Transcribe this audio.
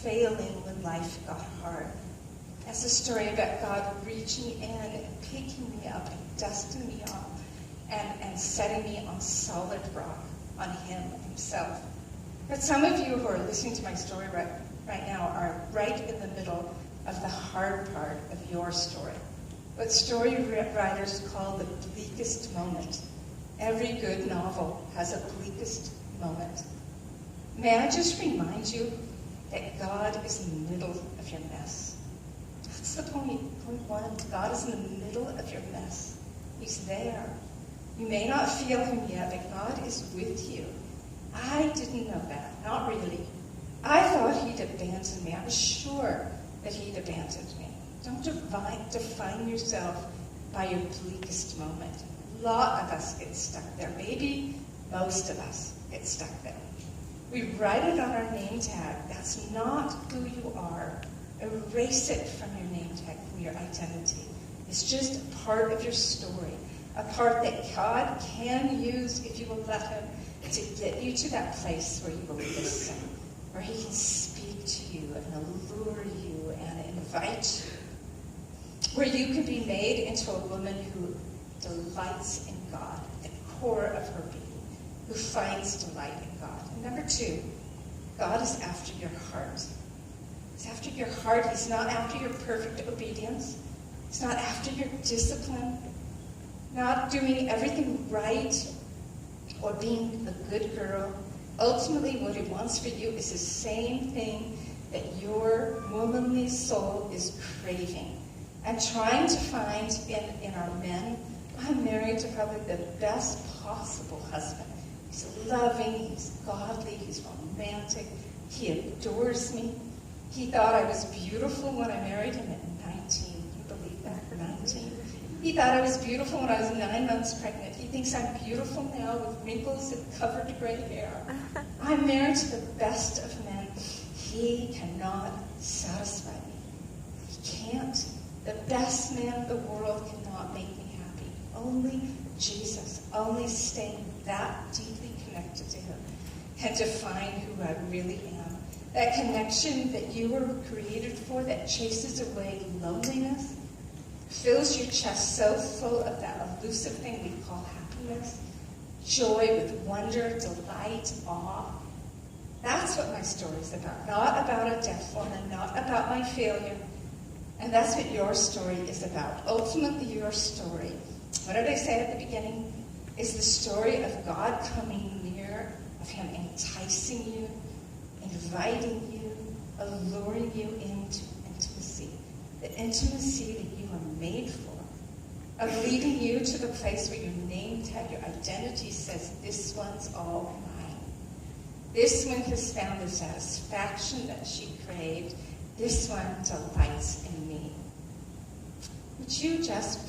failing when life got hard. That's a story about God reaching in and picking me up and dusting me off and setting me on solid rock, on him himself. But some of you who are listening to my story right now are right in the middle of the hard part of your story. What story writers call the bleakest moment. Every good novel has a bleakest moment. May I just remind you that God is in the middle of your mess. That's the point. Point one. God is in the middle of your mess. He's there. You may not feel him yet, but God is with you. I didn't know that. Not really. I thought he'd abandoned me. I was sure that he'd abandoned me. Don't define yourself by your bleakest moment. A lot of us get stuck there. Maybe most of us get stuck there. We write it on our name tag. That's not who you are. Erase it from your name tag, from your identity. It's just a part of your story, a part that God can use if you will let him to get you to that place where you will listen, where he can speak to you and allure you and invite you, where you can be made into a woman who delights in God, the core of her being, who finds delight in God. And number two, God is after your heart. He's after your heart. He's not after your perfect obedience. He's not after your discipline, not doing everything right or being a good girl. Ultimately, what he wants for you is the same thing that your womanly soul is craving and trying to find in our men. I'm married to probably the best possible husband. He's loving, he's godly, he's romantic, he adores me. He thought I was beautiful when I married him at 19. Can you believe that? 19. He thought I was beautiful when I was 9 months pregnant. He thinks I'm beautiful now with wrinkles and covered gray hair. I'm married to the best of men. He cannot satisfy me. He can't. The best man in the world cannot make me happy. Only Jesus, only staying that deeply connected to him can define who I really am. That connection that you were created for, that chases away loneliness, fills your chest so full of that elusive thing we call happiness, joy with wonder, delight, awe. That's what my story's about. Not about a deaf woman, not about my failure. And that's what your story is about. Ultimately, your story, what did I say at the beginning, is the story of God coming near, of him enticing you, inviting you, alluring you into intimacy. The intimacy that you are made for. Of leading you to the place where your name tag, your identity says, this one's all mine. This one has found the satisfaction that she craved. This one delights in me. Would you just